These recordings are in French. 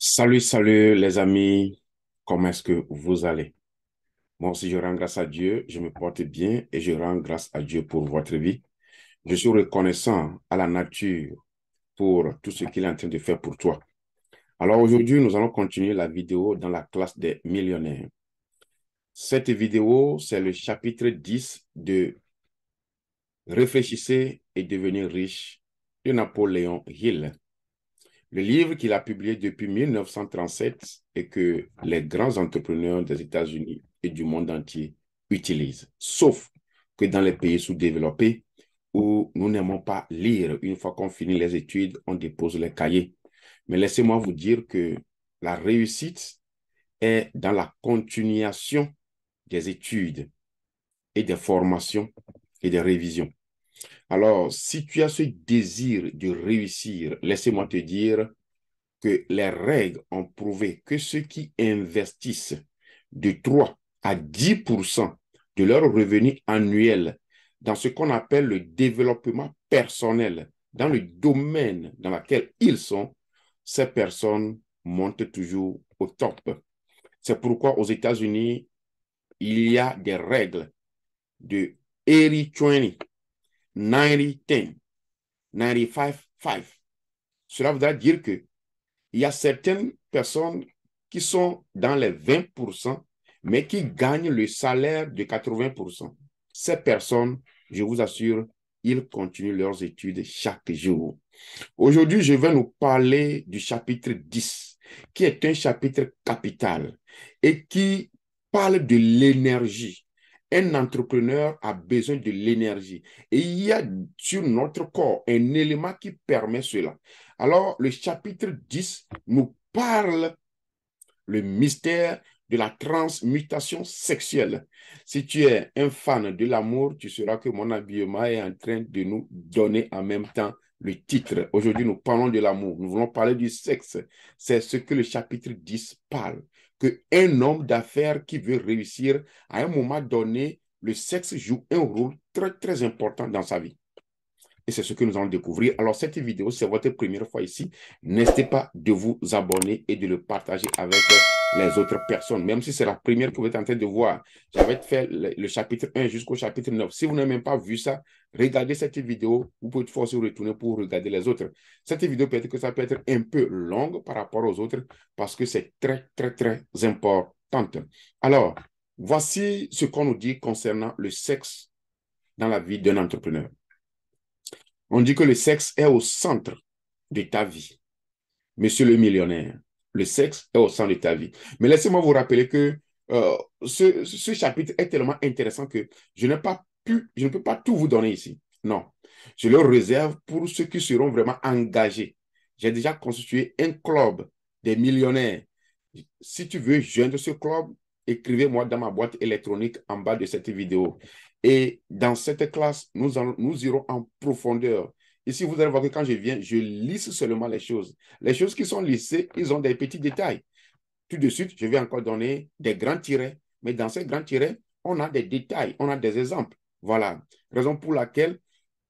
Salut, salut les amis, comment est-ce que vous allez? Moi aussi, je rends grâce à Dieu, je me porte bien et je rends grâce à Dieu pour votre vie. Je suis reconnaissant à la nature pour tout ce qu'il est en train de faire pour toi. Alors aujourd'hui, nous allons continuer la vidéo dans la classe des millionnaires. Cette vidéo, c'est le chapitre 10 de Réfléchissez et devenir riche de Napoléon Hill. Le livre qu'il a publié depuis 1937 et que les grands entrepreneurs des États-Unis et du monde entier utilisent, sauf que dans les pays sous-développés où nous n'aimons pas lire. Une fois qu'on finit les études, on dépose les cahiers. Mais laissez-moi vous dire que la réussite est dans la continuation des études et des formations et des révisions. Alors, si tu as ce désir de réussir, laissez-moi te dire que les règles ont prouvé que ceux qui investissent de 3 à 10% de leur revenu annuel dans ce qu'on appelle le développement personnel, dans le domaine dans lequel ils sont, ces personnes montent toujours au top. C'est pourquoi aux États-Unis, il y a des règles de 80-20, 90-10, 95-5. Cela voudra dire que il y a certaines personnes qui sont dans les 20%, mais qui gagnent le salaire de 80%. Ces personnes, je vous assure, ils continuent leurs études chaque jour. Aujourd'hui, je vais nous parler du chapitre 10, qui est un chapitre capital et qui parle de l'énergie. Un entrepreneur a besoin de l'énergie. Et il y a sur notre corps un élément qui permet cela. Alors, le chapitre 10 nous parle le mystère de la transmutation sexuelle. Si tu es un fan de l'amour, tu sauras que mon habillement est en train de nous donner en même temps le titre. Aujourd'hui, nous parlons de l'amour. Nous voulons parler du sexe. C'est ce que le chapitre 10 parle. Qu'un homme d'affaires qui veut réussir, à un moment donné, le sexe joue un rôle très, très important dans sa vie. Et c'est ce que nous allons découvrir. Alors, cette vidéo, c'est votre première fois ici. N'hésitez pas de vous abonner et de le partager avec les autres personnes. Même si c'est la première que vous êtes en train de voir. J'avais fait le chapitre 1 jusqu'au chapitre 9. Si vous n'avez même pas vu ça, regardez cette vidéo. Vous pouvez toutefois se retourner pour regarder les autres. Cette vidéo, peut-être que ça peut être un peu longue par rapport aux autres parce que c'est très, très, très important. Alors, voici ce qu'on nous dit concernant le sexe dans la vie d'un entrepreneur. On dit que le sexe est au centre de ta vie. Monsieur le millionnaire, le sexe est au centre de ta vie. Mais laissez-moi vous rappeler que ce chapitre est tellement intéressant que je ne peux pas tout vous donner ici. Non, je le réserve pour ceux qui seront vraiment engagés. J'ai déjà constitué un club des millionnaires. Si tu veux joindre ce club, écrivez-moi dans ma boîte électronique en bas de cette vidéo. Et dans cette classe, nous irons en profondeur. Ici, vous allez voir que quand je viens, je lisse seulement les choses. Les choses qui sont lissées, ils ont des petits détails. Tout de suite, je vais encore donner des grands tirets. Mais dans ces grands tirets, on a des détails, on a des exemples. Voilà. Raison pour laquelle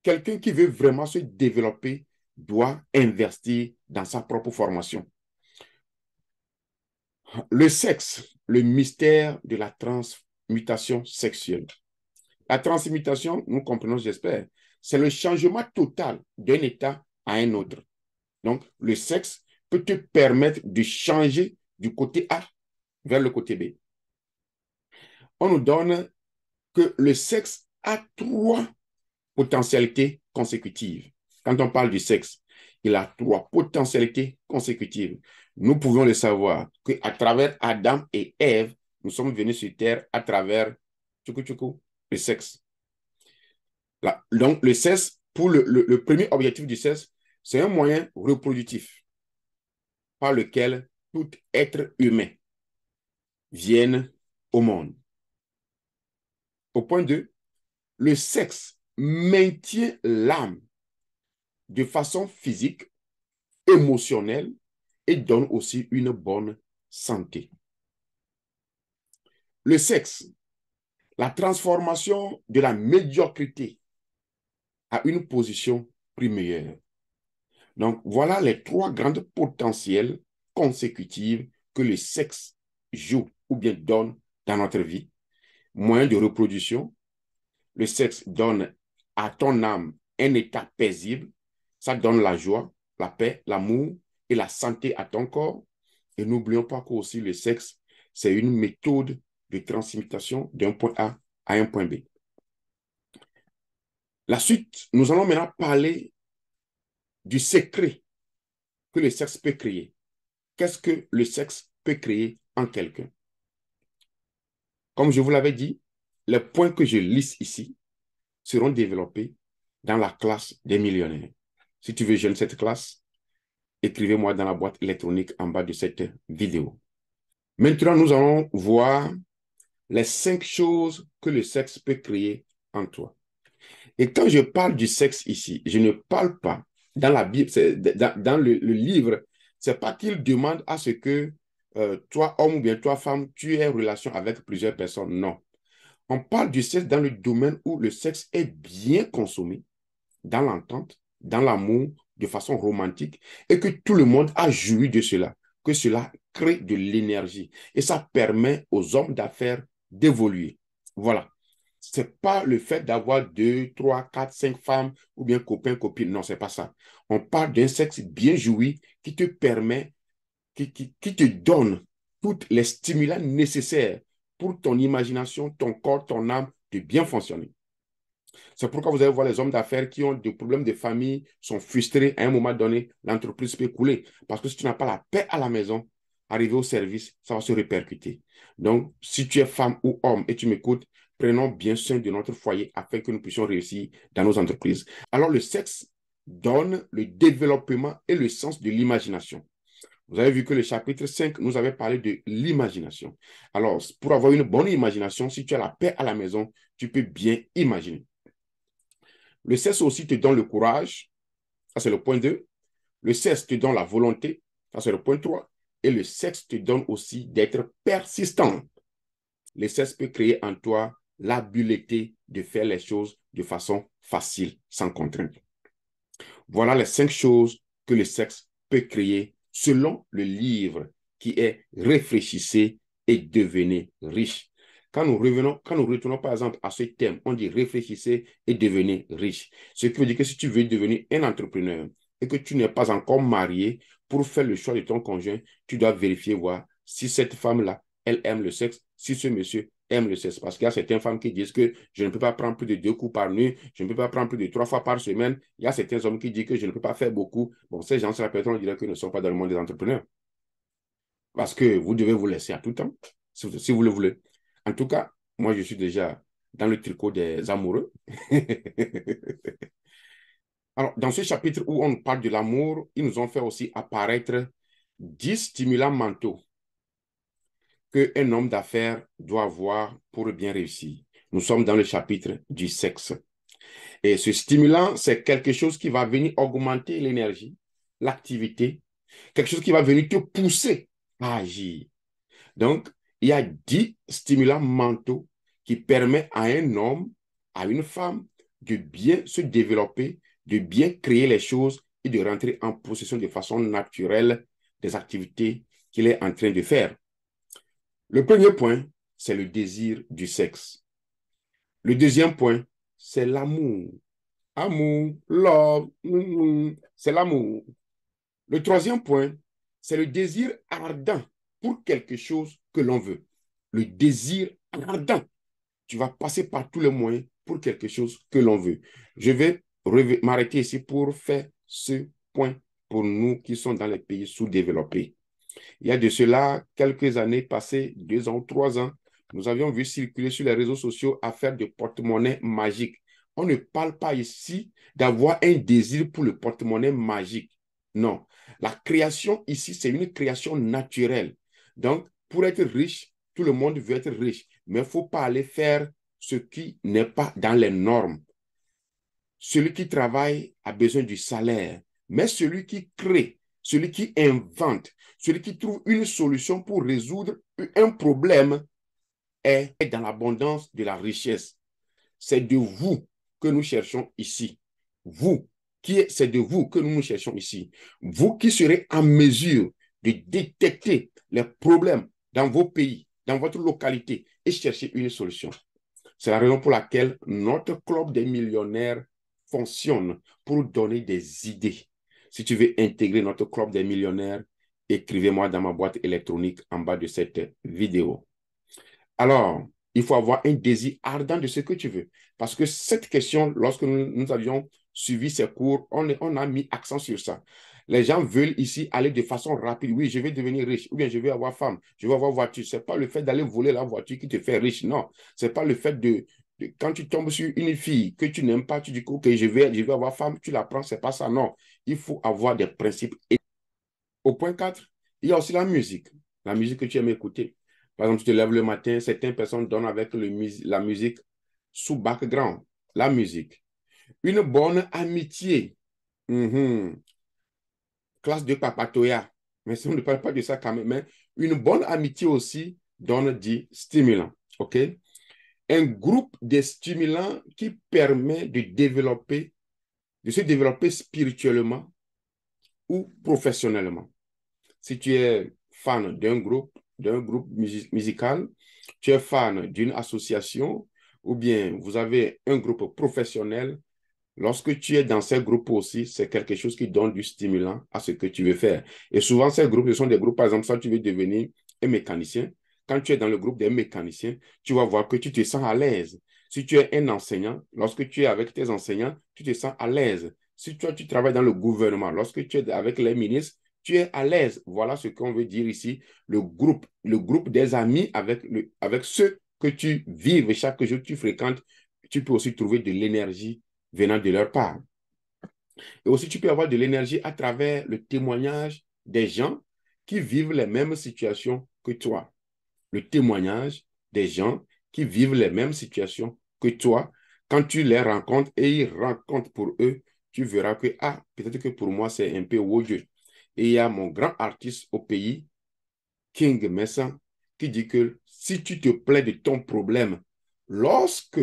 quelqu'un qui veut vraiment se développer doit investir dans sa propre formation. Le sexe, le mystère de la transmutation sexuelle. La transmutation, nous comprenons, j'espère, c'est le changement total d'un état à un autre. Donc, le sexe peut te permettre de changer du côté A vers le côté B. On nous donne que le sexe a 3 potentialités consécutives. Quand on parle du sexe, il a 3 potentialités consécutives. Nous pouvons le savoir qu'à travers Adam et Ève, nous sommes venus sur Terre à travers le sexe. Là, donc, le sexe, pour le premier objectif du sexe, c'est un moyen reproductif par lequel tout être humain vienne au monde. Au point 2, le sexe maintient l'âme de façon physique, émotionnelle et donne aussi une bonne santé. Le sexe, la transformation de la médiocrité à une position première. Donc, voilà les 3 grandes potentiels consécutives que le sexe joue ou bien donne dans notre vie. Moyen de reproduction, le sexe donne à ton âme un état paisible. Ça donne la joie, la paix, l'amour et la santé à ton corps. Et n'oublions pas qu'aussi le sexe, c'est une méthode de transmutation d'un point A à un point B. La suite, nous allons maintenant parler du secret que le sexe peut créer. Qu'est-ce que le sexe peut créer en quelqu'un? Comme je vous l'avais dit, les points que je liste ici seront développés dans la classe des millionnaires. Si tu veux joindre cette classe, écrivez-moi dans la boîte électronique en bas de cette vidéo. Maintenant, nous allons voir les 5 choses que le sexe peut créer en toi. Et quand je parle du sexe ici, je ne parle pas dans la Bible, dans le livre, c'est pas qu'il demande à ce que toi, homme ou bien toi, femme, tu aies relation avec plusieurs personnes. Non. On parle du sexe dans le domaine où le sexe est bien consommé, dans l'entente, dans l'amour, de façon romantique, et que tout le monde a joui de cela, que cela crée de l'énergie. Et ça permet aux hommes d'affaires d'évoluer. Voilà. Ce n'est pas le fait d'avoir 2, 3, 4, 5 femmes ou bien copains, copines. Non, ce n'est pas ça. On parle d'un sexe bien joui qui te permet, qui te donne tous les stimulants nécessaires pour ton imagination, ton corps, ton âme de bien fonctionner. C'est pourquoi vous allez voir les hommes d'affaires qui ont des problèmes de famille, sont frustrés à un moment donné, l'entreprise peut couler. Parce que si tu n'as pas la paix à la maison, arriver au service, ça va se répercuter. Donc, si tu es femme ou homme et tu m'écoutes, prenons bien soin de notre foyer afin que nous puissions réussir dans nos entreprises. Alors, le sexe donne le développement et le sens de l'imagination. Vous avez vu que le chapitre 5 nous avait parlé de l'imagination. Alors, pour avoir une bonne imagination, si tu as la paix à la maison, tu peux bien imaginer. Le sexe aussi te donne le courage, ça c'est le point 2. Le sexe te donne la volonté, ça c'est le point 3. Et le sexe te donne aussi d'être persistant. Le sexe peut créer en toi l'habileté de faire les choses de façon facile, sans contrainte. Voilà les 5 choses que le sexe peut créer selon le livre qui est Réfléchissez et devenez riche. Quand nous retournons par exemple à ce thème, on dit réfléchissez et devenez riche. Ce qui veut dire que si tu veux devenir un entrepreneur et que tu n'es pas encore marié, pour faire le choix de ton conjoint, tu dois vérifier, voir si cette femme-là, elle aime le sexe, si ce monsieur aime le sexe. Parce qu'il y a certaines femmes qui disent que je ne peux pas prendre plus de 2 coups par nuit, je ne peux pas prendre plus de 3 fois par semaine. Il y a certains hommes qui disent que je ne peux pas faire beaucoup. Bon, ces gens-là, peut-être, on dirait qu'ils ne sont pas dans le monde des entrepreneurs. Parce que vous devez vous laisser à tout temps, si vous le voulez. En tout cas, moi, je suis déjà dans le tricot des amoureux. Alors, dans ce chapitre où on parle de l'amour, ils nous ont fait aussi apparaître 10 stimulants mentaux qu'un homme d'affaires doit avoir pour bien réussir. Nous sommes dans le chapitre du sexe. Et ce stimulant, c'est quelque chose qui va venir augmenter l'énergie, l'activité, quelque chose qui va venir te pousser à agir. Donc, il y a 10 stimulants mentaux qui permettent à un homme, à une femme, de bien se développer, de bien créer les choses et de rentrer en possession de façon naturelle des activités qu'il est en train de faire. Le premier point, c'est le désir du sexe. Le deuxième point, c'est l'amour. Amour, love, c'est l'amour. Le troisième point, c'est le désir ardent pour quelque chose que l'on veut. Le désir ardent. Tu vas passer par tous les moyens pour quelque chose que l'on veut. Je vais m'arrêter ici pour faire ce point pour nous qui sommes dans les pays sous-développés. Il y a de cela quelques années passées, 2 ans ou 3 ans, nous avions vu circuler sur les réseaux sociaux affaire de porte-monnaie magique. On ne parle pas ici d'avoir un désir pour le porte-monnaie magique. Non. La création ici, c'est une création naturelle. Donc, pour être riche, tout le monde veut être riche. Mais il ne faut pas aller faire ce qui n'est pas dans les normes. Celui qui travaille a besoin du salaire. Mais celui qui crée, celui qui invente, celui qui trouve une solution pour résoudre un problème est dans l'abondance de la richesse. C'est de vous que nous cherchons ici. C'est de vous que nous cherchons ici. Vous qui serez en mesure de détecter les problèmes dans vos pays, dans votre localité et chercher une solution. C'est la raison pour laquelle notre club des millionnaires fonctionne pour donner des idées. Si tu veux intégrer notre club des millionnaires, écrivez-moi dans ma boîte électronique en bas de cette vidéo. Alors, il faut avoir un désir ardent de ce que tu veux. Parce que cette question, lorsque nous avions suivi ces cours, on a mis accent sur ça. Les gens veulent ici aller de façon rapide. Oui, je vais devenir riche, ou bien je vais avoir femme, je vais avoir voiture. Ce n'est pas le fait d'aller voler la voiture qui te fait riche, non. Ce n'est pas le fait quand tu tombes sur une fille que tu n'aimes pas, tu dis que okay, je vais avoir femme, tu la prends, ce n'est pas ça, non. Il faut avoir des principes. Et au point 4, il y a aussi la musique que tu aimes écouter. Par exemple, tu te lèves le matin, certaines personnes donnent avec la musique sous background, la musique. Une bonne amitié. Classe de papatoya. Mais si on ne parle pas de ça quand même, mais une bonne amitié aussi donne du stimulant. OK? Un groupe de stimulants qui permet de se développer spirituellement ou professionnellement. Si tu es fan d'un groupe musical, tu es fan d'une association, ou bien vous avez un groupe professionnel, lorsque tu es dans ces groupes aussi, c'est quelque chose qui donne du stimulant à ce que tu veux faire. Et souvent, ces groupes, ce sont des groupes, par exemple, si tu veux devenir un mécanicien, quand tu es dans le groupe des mécaniciens, tu vas voir que tu te sens à l'aise. Si tu es un enseignant, lorsque tu es avec tes enseignants, tu te sens à l'aise. Si toi, tu travailles dans le gouvernement, lorsque tu es avec les ministres, tu es à l'aise. Voilà ce qu'on veut dire ici, le groupe des amis avec ceux que tu vives chaque jour, tu fréquentes, tu peux aussi trouver de l'énergie venant de leur part. Et aussi, tu peux avoir de l'énergie à travers le témoignage des gens qui vivent les mêmes situations que toi. Le témoignage des gens qui vivent les mêmes situations que toi. Quand tu les rencontres et ils rencontrent pour eux, tu verras que, peut-être que pour moi, c'est un peu odieux. Et il y a mon grand artiste au pays, King Messa, qui dit que si tu te plais de ton problème, lorsque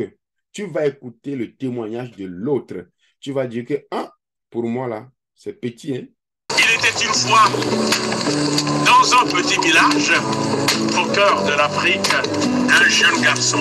tu vas écouter le témoignage de l'autre, tu vas dire que, pour moi, là, c'est petit, hein? Il était une fois, dans un petit village, au cœur de l'Afrique, un jeune garçon.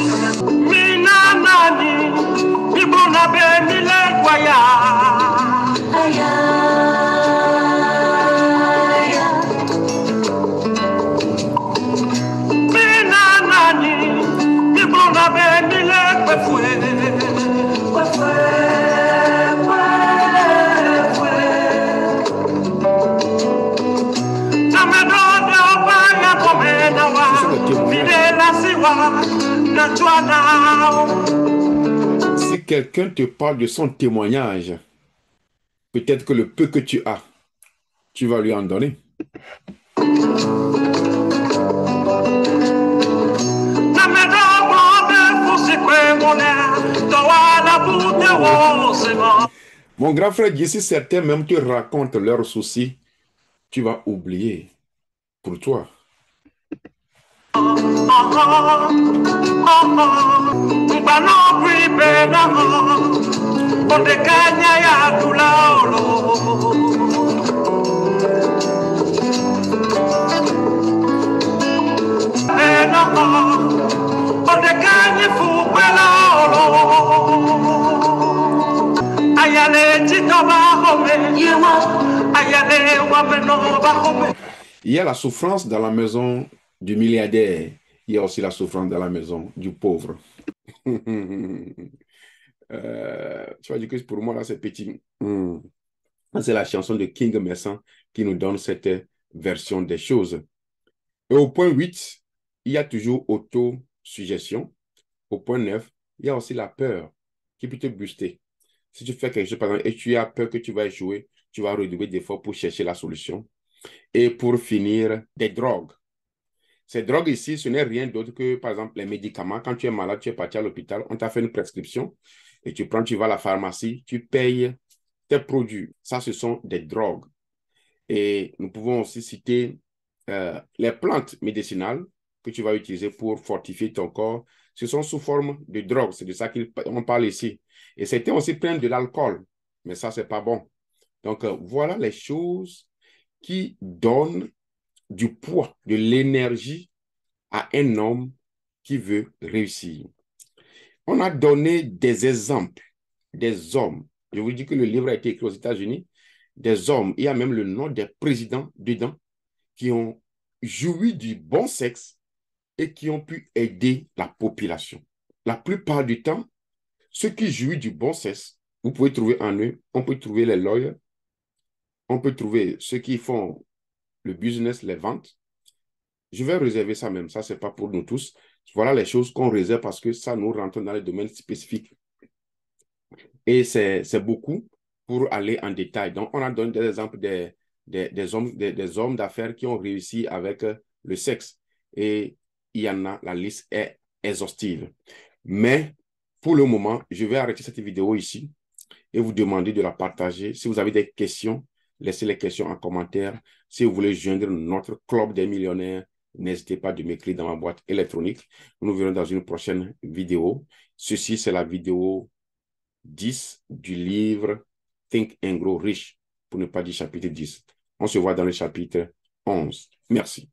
Si quelqu'un te parle de son témoignage, peut-être que le peu que tu as, tu vas lui en donner. Mon grand frère dit, si certains même te racontent leurs soucis, tu vas oublier pour toi. Il y a la souffrance dans la maison du milliardaire. Il y a aussi la souffrance dans la maison du pauvre. Tu vas dire que pour moi, là, c'est petit. C'est la chanson de King Messan qui nous donne cette version des choses. Et au point 8, il y a toujours autosuggestion. Au point 9, il y a aussi la peur qui peut te booster. Si tu fais quelque chose, par exemple, et tu as peur que tu vas échouer, tu vas redoubler d'efforts pour chercher la solution. Et pour finir, des drogues. Ces drogues ici, ce n'est rien d'autre que, par exemple, les médicaments. Quand tu es malade, tu es parti à l'hôpital, on t'a fait une prescription et tu prends, tu vas à la pharmacie, tu payes tes produits. Ça, ce sont des drogues. Et nous pouvons aussi citer les plantes médicinales que tu vas utiliser pour fortifier ton corps. Ce sont sous forme de drogue. C'est de ça qu'on parle ici. Et certains aussi prennent de l'alcool. Mais ça, c'est pas bon. Donc, voilà les choses qui donnent du poids, de l'énergie à un homme qui veut réussir. On a donné des exemples des hommes. Je vous dis que le livre a été écrit aux États-Unis. Des hommes, il y a même le nom des présidents dedans qui ont joui du bon sexe et qui ont pu aider la population. La plupart du temps, ceux qui jouissent du bon sexe, vous pouvez trouver en eux, on peut trouver les lawyers, on peut trouver ceux qui font le business, les ventes. Je vais réserver ça même, ça, ce n'est pas pour nous tous. Voilà les choses qu'on réserve parce que ça nous rentre dans les domaines spécifiques. Et c'est beaucoup pour aller en détail. Donc, on a donné des exemples des hommes d'affaires qui ont réussi avec le sexe. Et il y en a, la liste est exhaustive. Mais pour le moment, je vais arrêter cette vidéo ici et vous demander de la partager. Si vous avez des questions, laissez les questions en commentaire. Si vous voulez joindre notre club des millionnaires, n'hésitez pas de m'écrire dans ma boîte électronique. Nous nous verrons dans une prochaine vidéo. Ceci, c'est la vidéo 10 du livre Think and Grow Rich, pour ne pas dire chapitre 10. On se voit dans le chapitre 11. Merci.